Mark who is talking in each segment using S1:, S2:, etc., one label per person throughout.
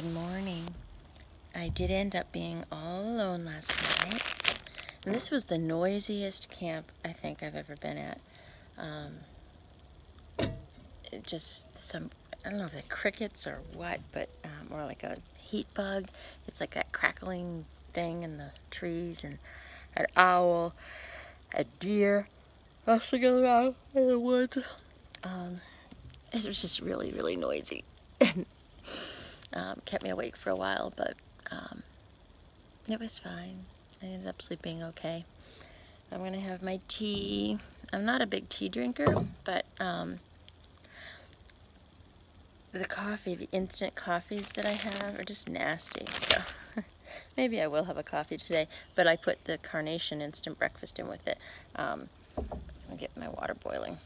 S1: Good morning. I did end up being all alone last night, and this was the noisiest camp I think I've ever been at. Just some, I don't know if they're crickets or what, but or like a heat bug. It's like that crackling thing in the trees, and an owl, a deer rustling around in the woods. It was just really, really noisy. Kept me awake for a while, but it was fine. I ended up sleeping okay. I'm gonna have my tea. I'm not a big tea drinker, but the coffee, the instant coffees that I have are just nasty, so maybe I will have a coffee today, but I put the carnation instant breakfast in with it. So I'm gonna get my water boiling.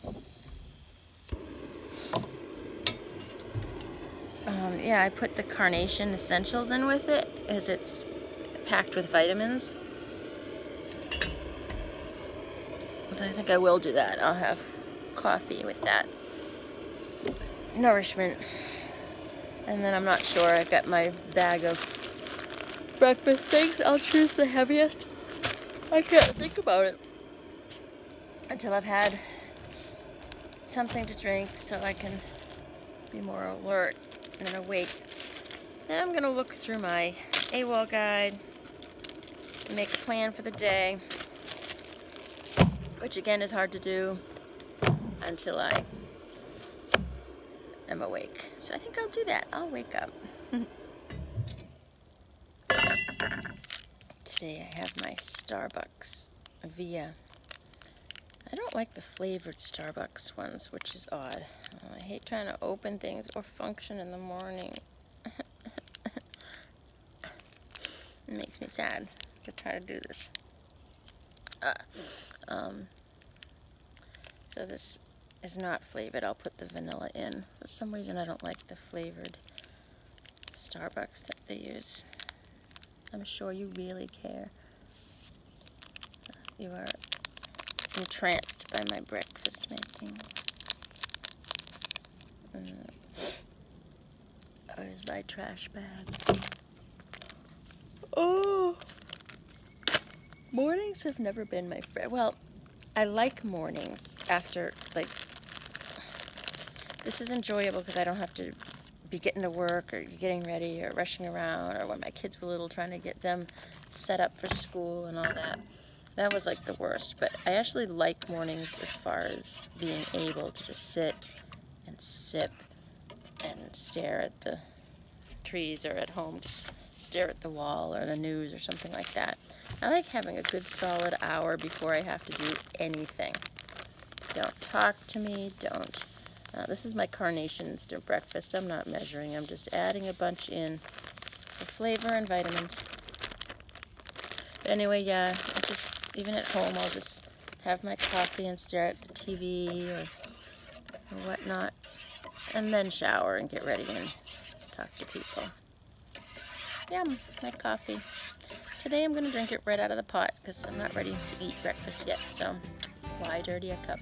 S1: Yeah, I put the carnation essentials in with it as it's packed with vitamins. So I think I will do that. I'll have coffee with that nourishment. And then I'm not sure. I've got my bag of breakfast things. I'll choose the heaviest. I can't think about it until I've had something to drink so I can be more alert and awake. Then I'm gonna look through my AWOL guide and make a plan for the day, which again is hard to do until I am awake. So I think I'll do that. I'll wake up. Today I have my Starbucks Via. I don't like the flavored Starbucks ones, which is odd. I hate trying to open things or function in the morning. It makes me sad to try to do this. So this is not flavored. I'll put the vanilla in. For some reason I don't like the flavored Starbucks that they use. I'm sure you really care. You are entranced by my breakfast making. Where's my trash bag? Oh! Mornings have never been my friend. Well, I like mornings after, like, this is enjoyable because I don't have to be getting to work or getting ready or rushing around, or when my kids were little trying to get them set up for school and all that. That was like the worst, but I actually like mornings as far as being able to just sit and sip and stare at the trees, or at home just stare at the wall or the news or something like that. I like having a good solid hour before I have to do anything. Don't talk to me, don't. This is my carnation instant breakfast. I'm not measuring, I'm just adding a bunch in for flavor and vitamins. But anyway, yeah, I just, even at home, I'll just have my coffee and stare at the TV or whatnot, and then shower and get ready and talk to people. Yum, my coffee. Today I'm going to drink it right out of the pot because I'm not ready to eat breakfast yet, so why dirty a cup?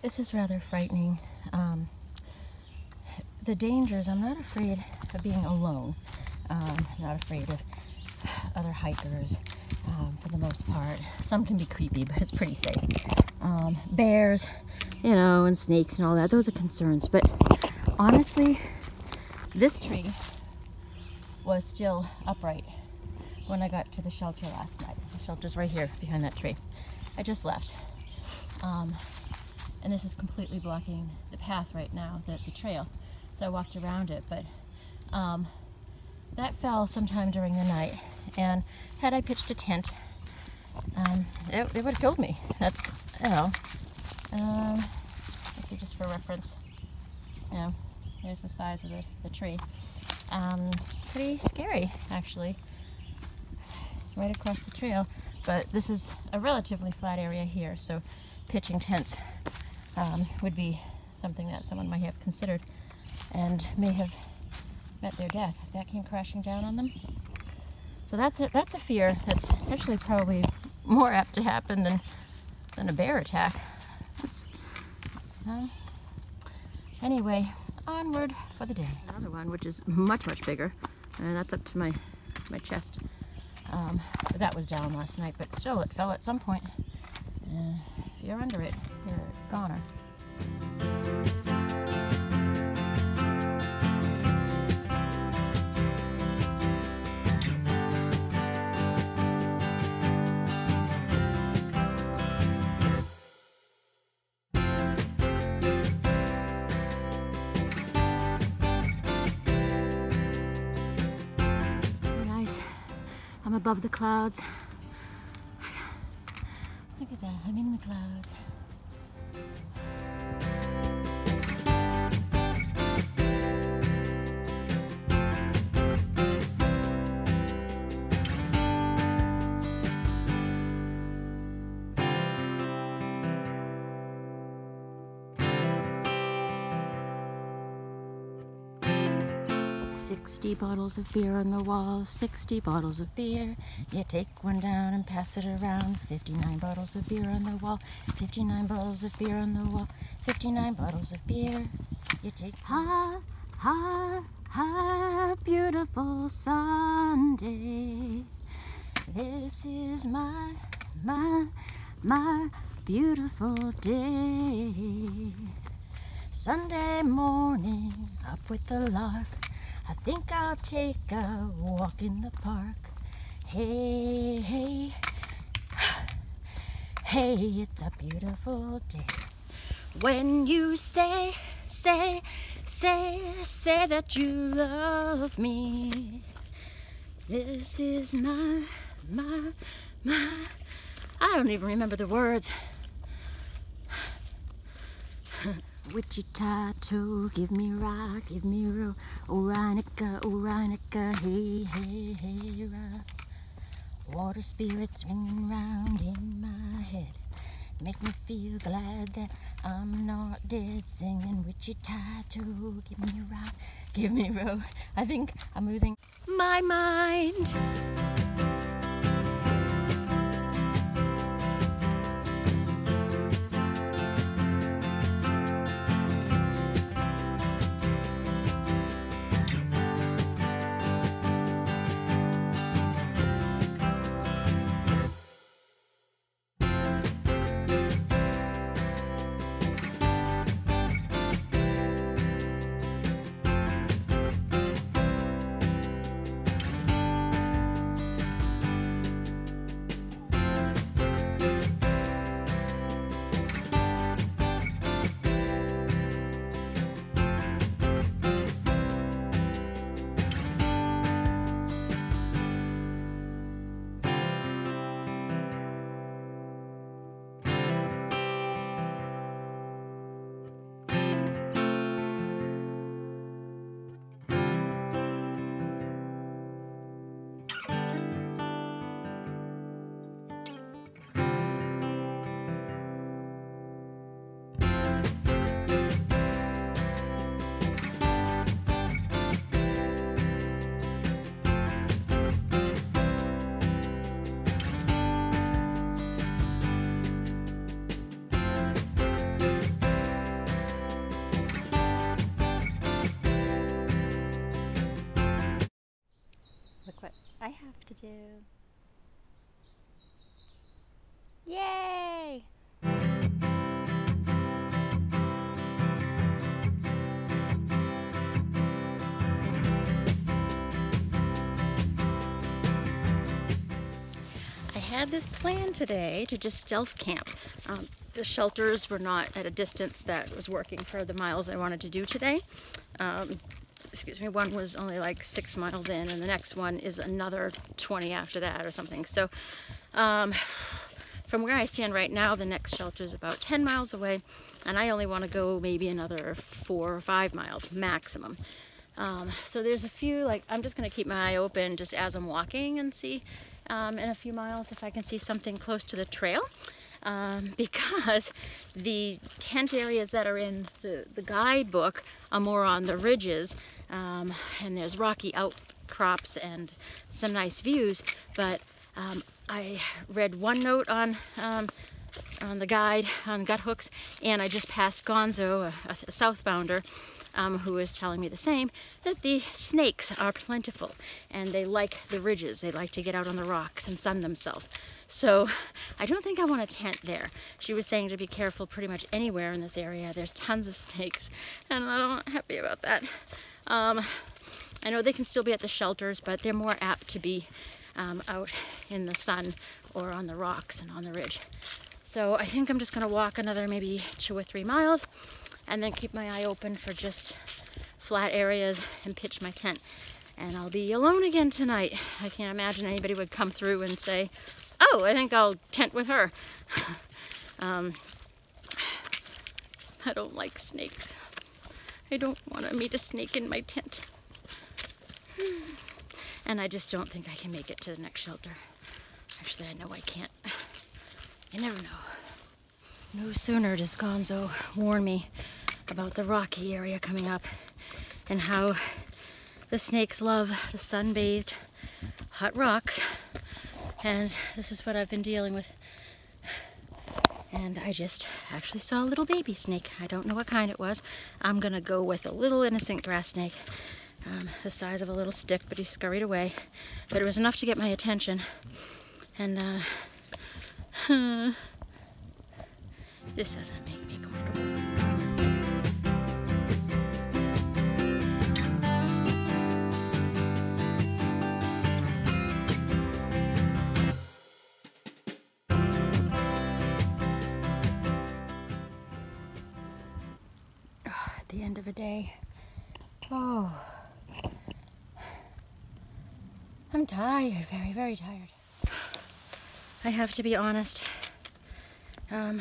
S1: this is rather frightening. The dangers, I'm not afraid of being alone. Not afraid of other hikers for the most part. Some can be creepy, but it's pretty safe. Bears, you know, and snakes and all that, those are concerns. But honestly, this tree was still upright when I got to the shelter last night. The shelter's right here behind that tree. I just left. And this is completely blocking the path right now, the trail. So I walked around it, but that fell sometime during the night. And had I pitched a tent, it would have killed me. That's, you know, this is just for reference. You know, here's the size of the tree. Pretty scary, actually, right across the trail. But this is a relatively flat area here, so pitching tents would be something that someone might have considered and may have met their death if that came crashing down on them. So that's a fear that's actually probably more apt to happen than a bear attack. Anyway, onward for the day. Another one which is much bigger, and that's up to my chest. But that was down last night, but still it fell at some point. If you're under it, you're a goner. I'm above the clouds. Look at that, I'm in the clouds. 60 bottles of beer on the wall, 60 bottles of beer. You take one down and pass it around. 59 bottles of beer on the wall, 59 bottles of beer on the wall, 59 bottles of beer. You take ha, ha, ha, beautiful Sunday. This is my beautiful day. Sunday morning, up with the lark. I think I'll take a walk in the park. Hey, hey, hey, it's a beautiful day. When you say that you love me, this is my, I don't even remember the words. Wichita to give me rock, give me roll. Orinica, hey, hey, hey, rock. Water spirits ringing round in my head. Make me feel glad that I'm not dead. Singing Wichita to give me rock, give me roll. I think I'm losing my mind.
S2: I have to do. Yay!
S1: I had this plan today to just stealth camp. The shelters were not at a distance that was working for the miles I wanted to do today. Excuse me, one was only like 6 miles in, and the next one is another 20 after that or something. So from where I stand right now, the next shelter is about 10 miles away, and I only want to go maybe another 4 or 5 miles maximum. So there's a few, like, I'm just going to keep my eye open just as I'm walking and see in a few miles if I can see something close to the trail. Because the tent areas that are in the guidebook are more on the ridges, and there's rocky outcrops and some nice views, but I read one note on the guide, on gut hooks, and I just passed Gonzo, a southbounder, who was telling me the same, that the snakes are plentiful and they like the ridges. They like to get out on the rocks and sun themselves. So I don't think I want a tent there. She was saying to be careful pretty much anywhere in this area. There's tons of snakes, and I'm not happy about that. I know they can still be at the shelters, but they're more apt to be out in the sun or on the rocks and on the ridge. So I think I'm just going to walk another maybe 2 or 3 miles and then keep my eye open for just flat areas and pitch my tent. And I'll be alone again tonight. I can't imagine anybody would come through and say, oh, I think I'll tent with her. I don't like snakes. I don't want to meet a snake in my tent. And I just don't think I can make it to the next shelter. Actually, I know I can't. You never know. No sooner does Gonzo warn me about the rocky area coming up and how the snakes love the sun-bathed hot rocks, and this is what I've been dealing with. And I just actually saw a little baby snake. I don't know what kind it was. I'm gonna go with a little innocent grass snake, the size of a little stick, but he scurried away. But it was enough to get my attention. And this doesn't make me comfortable. At the end of a day. Oh, I'm tired, very, very tired. I have to be honest. You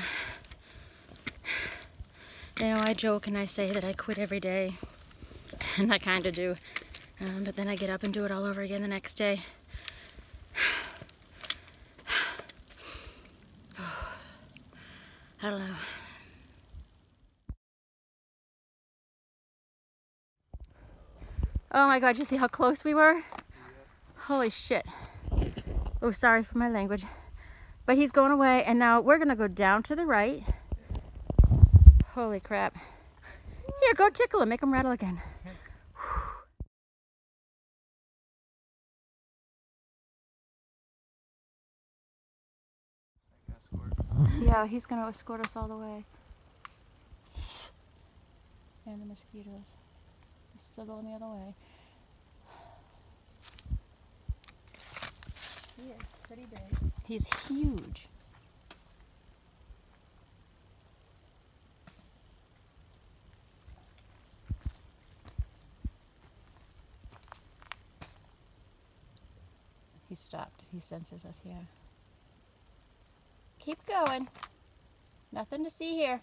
S1: know, I joke and I say that I quit every day, and I kind of do, but then I get up and do it all over again the next day. Oh, I don't know. Oh my God, you see how close we were? Holy shit. Oh, sorry for my language. But he's going away, and now we're gonna go down to the right. Holy crap. Here, go tickle him, make him rattle again. Yeah, he's gonna escort us all the way. And the mosquitoes. He's still going the other way. He is pretty big. He's huge. He stopped. He senses us here. Keep going. Nothing to see here.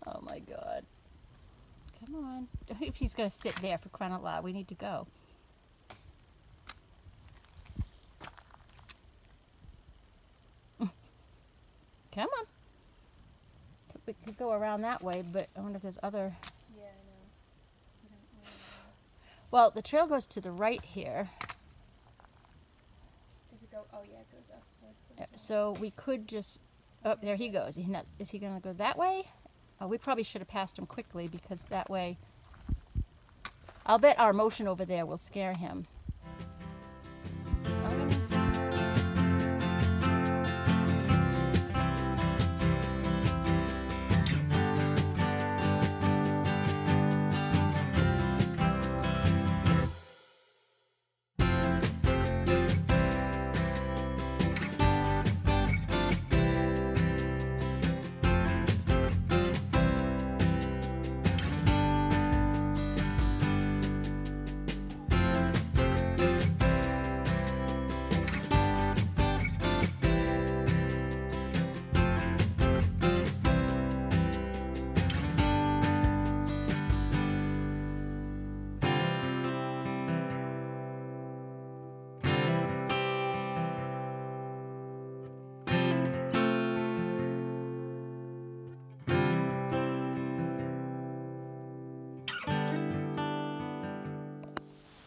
S1: Oh my God. Come on. If he's going to sit there for crying out loud, we need to go. Come on. We could go around that way, but I wonder if there's other...
S2: Yeah, I know.
S1: Well, the trail goes to the right here.
S2: Does it go? Oh yeah, it goes up towards the
S1: So we could just... Oh, there he goes. Is he going to go that way?
S3: We probably should have passed him quickly because that way, I'll bet our motion over there will scare him.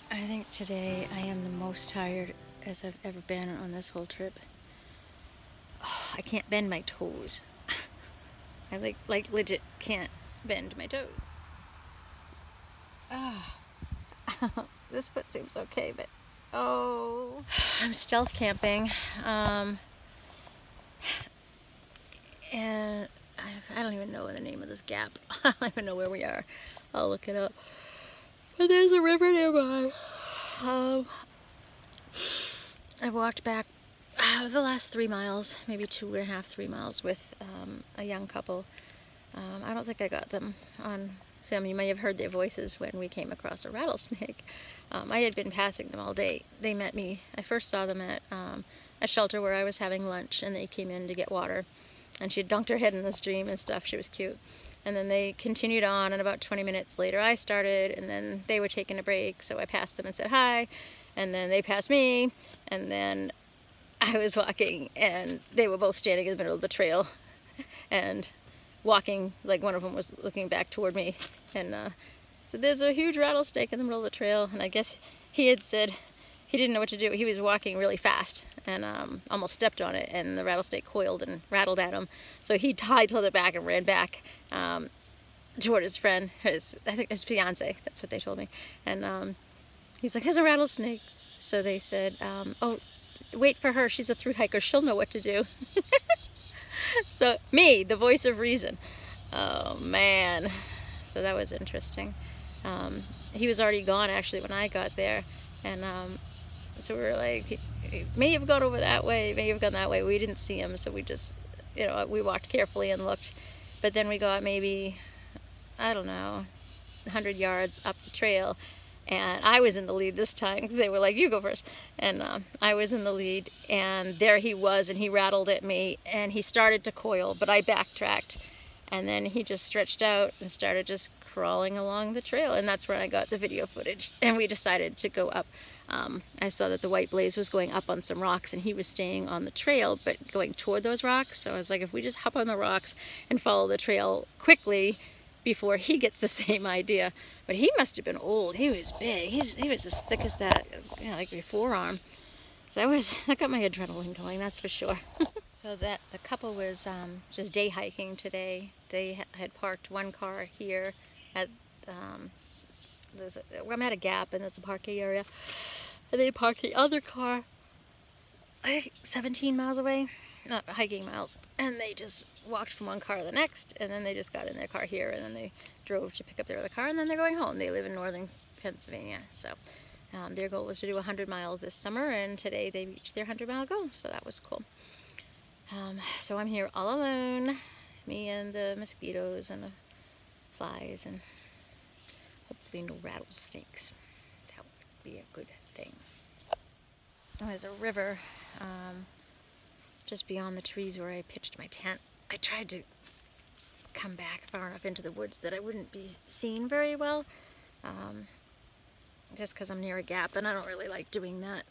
S1: I think today I am the most tired as I've ever been on this whole trip. Oh, I can't bend my toes. I like legit can't bend my toes. This foot seems okay, but oh. I'm stealth camping, and I don't even know the name of this gap. I don't even know where we are. I'll look it up. But there's a river nearby. I walked back the last 3 miles, maybe 2.5, 3 miles with a young couple. I don't think I got them on film. You may have heard their voices when we came across a rattlesnake. I had been passing them all day. They met me. I first saw them at a shelter where I was having lunch, and they came in to get water. And she had dunked her head in the stream and stuff. She was cute. And then they continued on, and about 20 minutes later I started, and then they were taking a break, so I passed them and said hi, and then they passed me, and then I was walking, and they were both standing in the middle of the trail, and walking, like one of them was looking back toward me, and said, "There's a huge rattlesnake in the middle of the trail," and I guess he had said he didn't know what to do. He was walking really fast, and almost stepped on it, and the rattlesnake coiled and rattled at him. So he hightailed it back and ran back toward his friend, I think his fiance, that's what they told me. And he's like, "There's a rattlesnake." So they said, "Oh, wait for her, she's a thru hiker, she'll know what to do." So me, the voice of reason. Oh man. So that was interesting. He was already gone actually when I got there, and so we were like, he may have gone over that way, may have gone that way. We didn't see him, so we just, we walked carefully and looked. But then we got maybe, I don't know, 100 yards up the trail, and I was in the lead this time because they were like, "You go first." And I was in the lead, and there he was, and he rattled at me, and he started to coil, but I backtracked, and then he just stretched out and started just crawling along the trail, and that's where I got the video footage. And we decided to go up. I saw that the white blaze was going up on some rocks, and he was staying on the trail but going toward those rocks. So I was like, if we just hop on the rocks and follow the trail quickly before he gets the same idea. But he must have been old. He was big. He was as thick as that, like your forearm. So that got my adrenaline going, that's for sure. So that the couple was just day hiking today. They had parked one car here at I'm at a gap, and it's a parking area, and they parked the other car I think 17 miles away, not hiking miles, and they just walked from one car to the next, and then they just got in their car here, and then they drove to pick up their other car, and then they're going home. They live in northern Pennsylvania, so their goal was to do 100 miles this summer, and today they reached their 100-mile goal, so that was cool. So I'm here all alone, me and the mosquitoes and the flies, and hopefully no rattlesnakes. That would be a good thing. Oh, there's a river just beyond the trees where I pitched my tent. I tried to come back far enough into the woods that I wouldn't be seen very well, just because I'm near a gap, and I don't really like doing that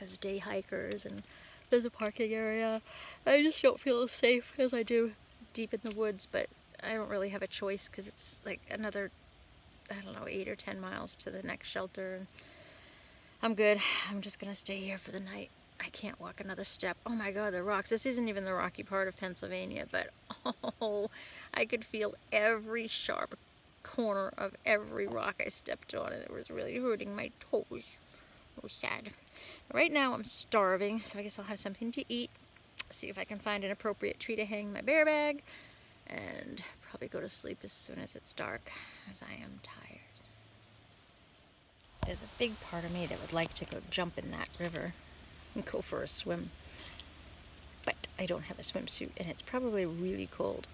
S1: as day hikers, and there's a parking area. I just don't feel as safe as I do deep in the woods, but I don't really have a choice because it's like another, I don't know, 8 or 10 miles to the next shelter. I'm good. I'm just gonna stay here for the night. I can't walk another step. Oh my God, the rocks. This isn't even the rocky part of Pennsylvania, but oh, I could feel every sharp corner of every rock I stepped on, and it was really hurting my toes. It was sad. Right now I'm starving, so I guess I'll have something to eat. See if I can find an appropriate tree to hang my bear bag, and probably go to sleep as soon as it's dark, as I am tired. There's a big part of me that would like to go jump in that river and go for a swim. But I don't have a swimsuit, and it's probably really cold.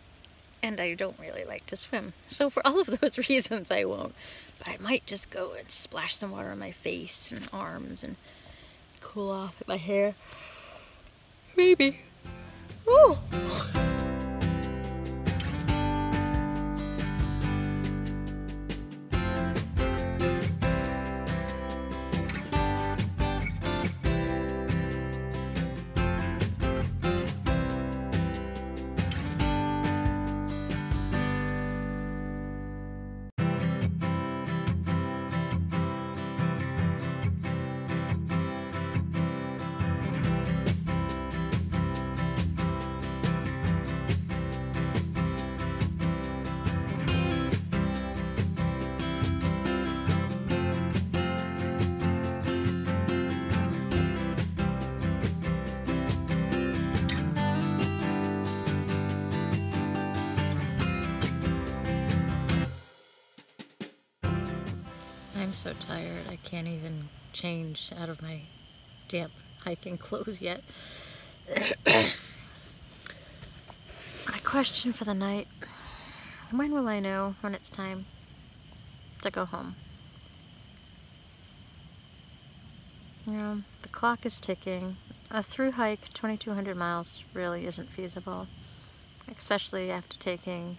S1: And I don't really like to swim. So for all of those reasons, I won't. But I might just go and splash some water on my face and arms and cool off my hair. Maybe. Ooh. I'm so tired, I can't even change out of my damp hiking clothes yet. My question for the night: when will I know when it's time to go home? You know, the clock is ticking. A through hike 2,200 miles really isn't feasible, especially after taking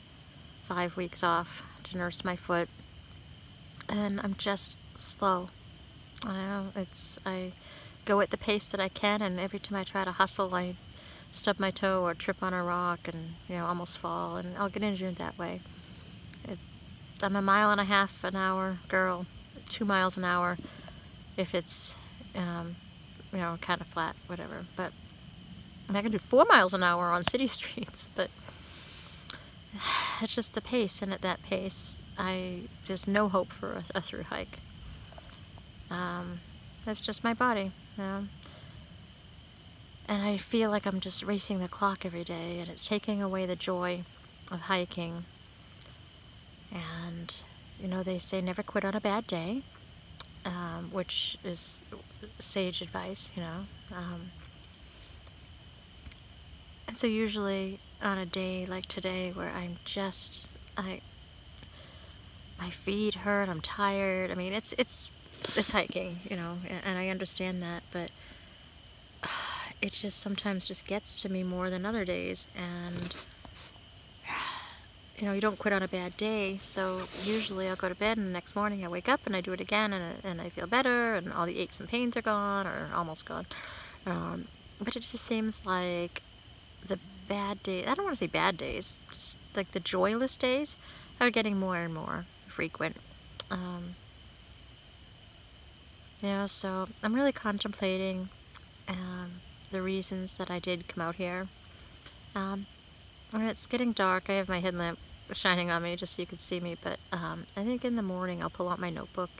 S1: 5 weeks off to nurse my foot. And I'm just slow. I know, I go at the pace that I can, and every time I try to hustle, I stub my toe or trip on a rock and, you know, almost fall, and I'll get injured that way. I'm a 1.5 an hour girl, 2 miles an hour if it's, you know, kind of flat, whatever. But I can do 4 miles an hour on city streets, but it's just the pace, and at that pace, there's no hope for a through hike. That's just my body, you know. And I feel like I'm just racing the clock every day, and it's taking away the joy of hiking. And, you know, they say never quit on a bad day, which is sage advice, you know. And so usually on a day like today where my feet hurt, I'm tired. I mean, it's hiking, you know, and I understand that, but it just sometimes just gets to me more than other days. And you know, you don't quit on a bad day, so usually I'll go to bed and the next morning I wake up and I do it again, and I feel better, and all the aches and pains are gone, or almost gone. But it just seems like the bad days, I don't want to say bad days, just like the joyless days are getting more and more frequent. You know, so I'm really contemplating the reasons that I did come out here. And it's getting dark. I have my headlamp shining on me just so you can see me, but I think in the morning I'll pull out my notebook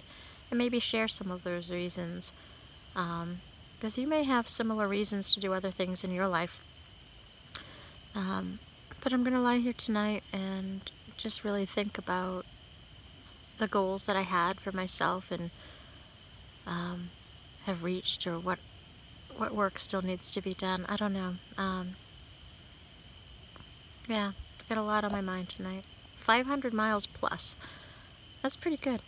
S1: and maybe share some of those reasons, because you may have similar reasons to do other things in your life. But I'm going to lie here tonight and just really think about the goals that I had for myself and have reached, or what work still needs to be done. I don't know. Yeah, I've got a lot on my mind tonight. 500 miles plus. That's pretty good.